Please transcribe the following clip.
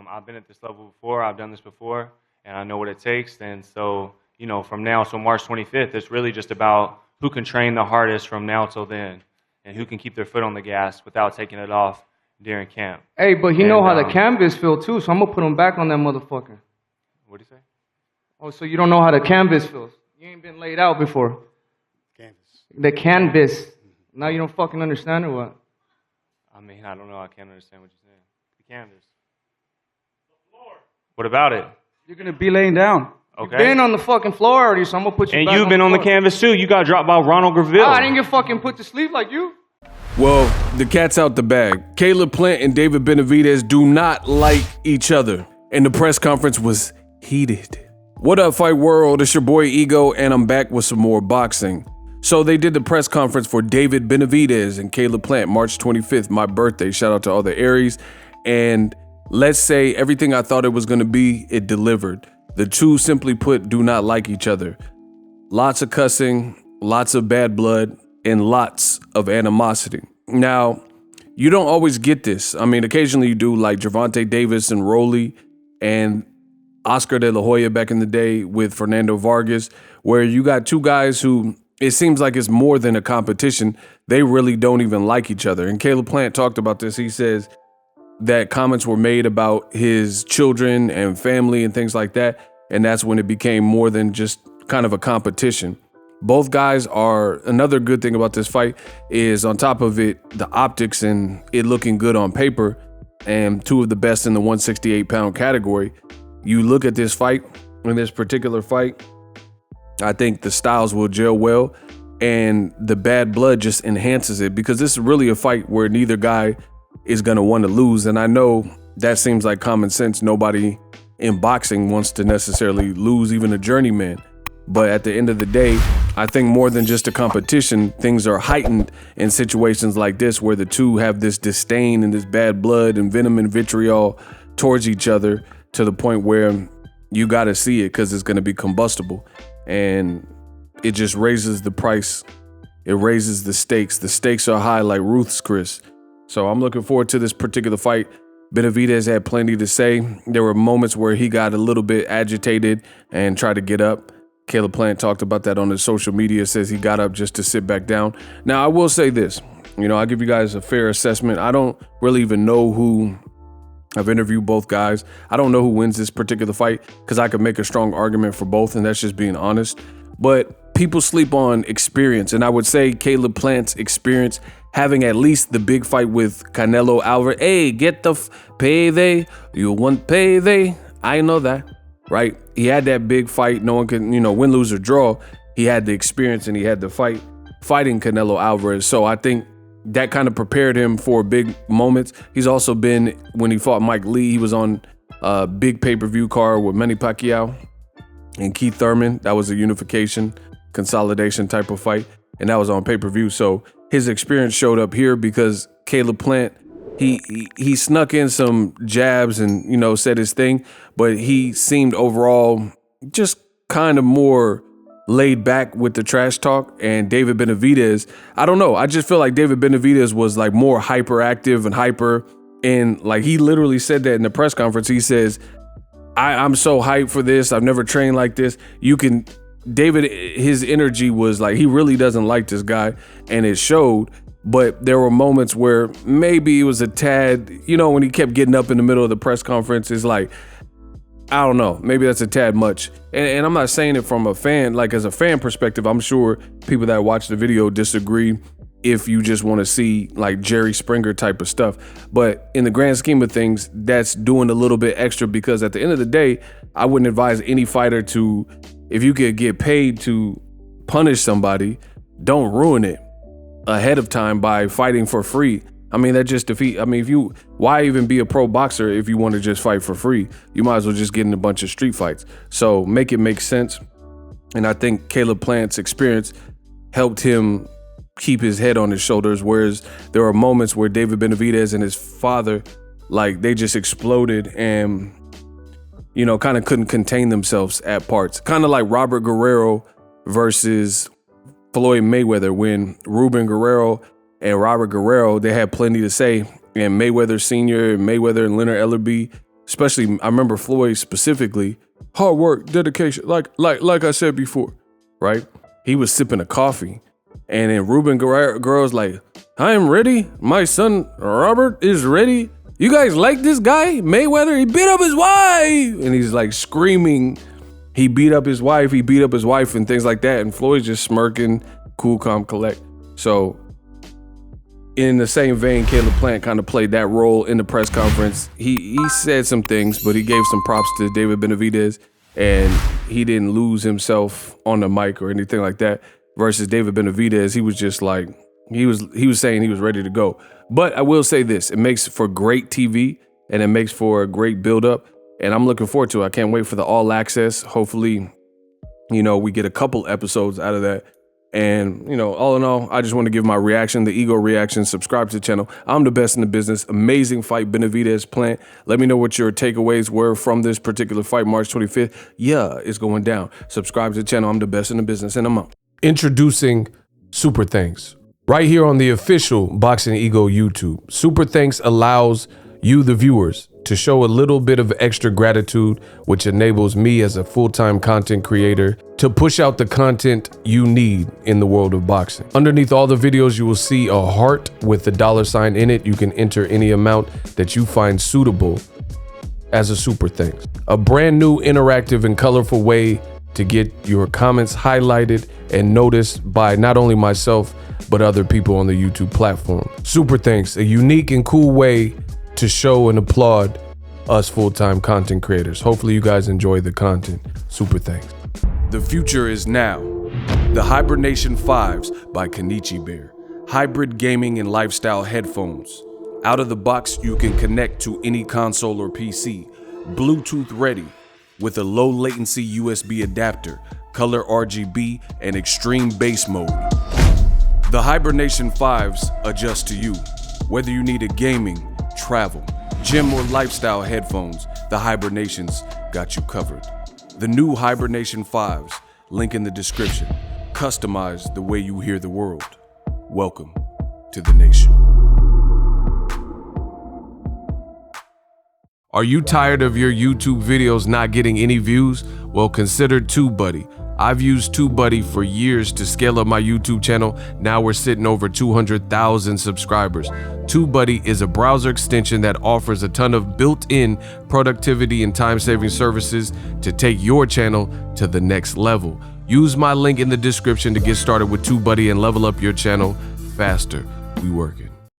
I've been at this level before. I've done this before, and I know what it takes. And so, from now till March 25th, it's really just about who can train the hardest from now till then, and who can keep their foot on the gas without taking it off during camp. Hey, but he know how the canvas feel too, so I'm gonna put him back on that motherfucker. What'd you say? Oh, so you don't know how the canvas feels? You ain't been laid out before. Canvas. The canvas. Now you don't fucking understand or what? I mean, I don't know. I can't understand what you're saying. The canvas. The floor. What about it? You're gonna be laying down. Okay. You've been on the fucking floor already, so I'm gonna put you back and you've been on the canvas too. You got dropped by Ronald Graville. I didn't get fucking put to sleep like you. Well, the cat's out the bag. Caleb Plant and David Benavidez do not like each other, and the press conference was heated. What up, Fight World? It's your boy Ego, and I'm back with some more boxing. So they did the press conference for David Benavidez and Caleb Plant, March 25th, my birthday. Shout out to all the Aries. And let's say everything I thought it was going to be, it delivered. The two, simply put, do not like each other. Lots of cussing, lots of bad blood, and lots of animosity. Now, you don't always get this. I mean, occasionally you do, like Gervonta Davis and Rolly and Oscar De La Hoya back in the day with Fernando Vargas, where you got two guys who it seems like it's more than a competition. They really don't even like each other. And Caleb Plant talked about this. He says that comments were made about his children and family and things like that. And that's when it became more than just kind of a competition. Both guys are, another good thing about this fight is on top of it, the optics and it looking good on paper, and two of the best in the 168-pound category. You look at this fight, in this particular fight, I think the styles will gel well, and the bad blood just enhances it, because this is really a fight where neither guy is going to want to lose. And I know that seems like common sense. Nobody in boxing wants to necessarily lose, even a journeyman. But at the end of the day, I think more than just a competition, things are heightened in situations like this where the two have this disdain and this bad blood and venom and vitriol towards each other, to the point where you got to see it because it's going to be combustible. And it just raises the price. It raises the stakes. The stakes are high like Ruth's Chris. So I'm looking forward to this particular fight. Benavidez had plenty to say. There were moments where he got a little bit agitated and tried to get up. Caleb Plant talked about that on his social media, says he got up just to sit back down. Now, I will say this. I'll give you guys a fair assessment. I don't really even know who. I've interviewed both guys. I don't know who wins this particular fight because I could make a strong argument for both, and that's just being honest. But people sleep on experience, and I would say Caleb Plant's experience, having at least the big fight with Canelo Alvarez. Hey, get the payday. You want payday? I know that, right? He had that big fight. No one can, win, lose, or draw. He had the experience, and he had the fight fighting Canelo Alvarez. So I think that kind of prepared him for big moments. He's also been, when he fought Mike Lee, he was on a big pay-per-view card with Manny Pacquiao and Keith Thurman. That was a unification, consolidation type of fight, and that was on pay-per-view. So his experience showed up here because Caleb Plant, he snuck in some jabs and, said his thing, but he seemed overall just kind of more laid back with the trash talk. And David Benavidez, I don't know. I just feel like David Benavidez was like more hyperactive and hyper. And like he literally said that in the press conference. He says, I'm so hyped for this. I've never trained like this. David, his energy was like, he really doesn't like this guy. And it showed. But there were moments where maybe it was a tad, when he kept getting up in the middle of the press conference, it's like, I don't know, maybe that's a tad much. And I'm not saying it from a fan, like as a fan perspective. I'm sure people that watch the video disagree if you just want to see like Jerry Springer type of stuff. But in the grand scheme of things, that's doing a little bit extra, because at the end of the day, I wouldn't advise any fighter to, if you could get paid to punish somebody, don't ruin it ahead of time by fighting for free. I mean, that just why even be a pro boxer if you want to just fight for free? You might as well just get in a bunch of street fights. So make it make sense. And I think Caleb Plant's experience helped him keep his head on his shoulders, whereas there were moments where David Benavidez and his father, like they just exploded and, kind of couldn't contain themselves at parts. Kind of like Robert Guerrero versus Floyd Mayweather, when Ruben Guerrero and Robert Guerrero, they had plenty to say, and Mayweather Sr. and Mayweather and Leonard Ellerbe especially I remember Floyd specifically, hard work, dedication, like I said before, right? He was sipping a coffee, and then Ruben Guerrero's like, I am ready. My son Robert is ready. You guys like this guy, Mayweather? He beat up his wife, and he's like screaming. He beat up his wife, and things like that. And Floyd's just smirking, cool, calm, collect. So in the same vein, Caleb Plant kind of played that role in the press conference. He said some things, but he gave some props to David Benavidez, and he didn't lose himself on the mic or anything like that. Versus David Benavidez, he was just like, he was saying he was ready to go. But I will say this, it makes for great TV, and it makes for a great buildup. And I'm looking forward to it. I can't wait for the All Access. Hopefully, we get a couple episodes out of that. And, all in all, I just want to give my reaction, the ego reaction. Subscribe to the channel. I'm the best in the business. Amazing fight, Benavidez Plant. Let me know what your takeaways were from this particular fight, March 25th. Yeah, it's going down. Subscribe to the channel. I'm the best in the business, and I'm out. Introducing Super Thanks. Right here on the official Boxingego YouTube. Super Thanks allows you, the viewers, to show a little bit of extra gratitude, which enables me as a full-time content creator to push out the content you need in the world of boxing. Underneath all the videos, you will see a heart with the $sign in it. You can enter any amount that you find suitable as a super thanks. A brand new, interactive, and colorful way to get your comments highlighted and noticed by not only myself, but other people on the YouTube platform. Super thanks, a unique and cool way to show and applaud us full-time content creators. Hopefully you guys enjoy the content. Super thanks. The future is now. The Hibernation 5s by Kenichi Bear. Hybrid gaming and lifestyle headphones. Out of the box, you can connect to any console or PC. Bluetooth ready with a low latency USB adapter, color RGB, and extreme bass mode. The Hibernation 5s adjust to you. Whether you need a gaming, travel, gym, or lifestyle headphones, the Hibernations got you covered. The new Hibernation 5s, link in the description. Customize the way you hear the world. Welcome to the nation. Are you tired of your YouTube videos not getting any views? Well, consider TubeBuddy. I've used TubeBuddy for years to scale up my YouTube channel. Now we're sitting over 200,000 subscribers. TubeBuddy is a browser extension that offers a ton of built-in productivity and time-saving services to take your channel to the next level. Use my link in the description to get started with TubeBuddy and level up your channel faster. We working.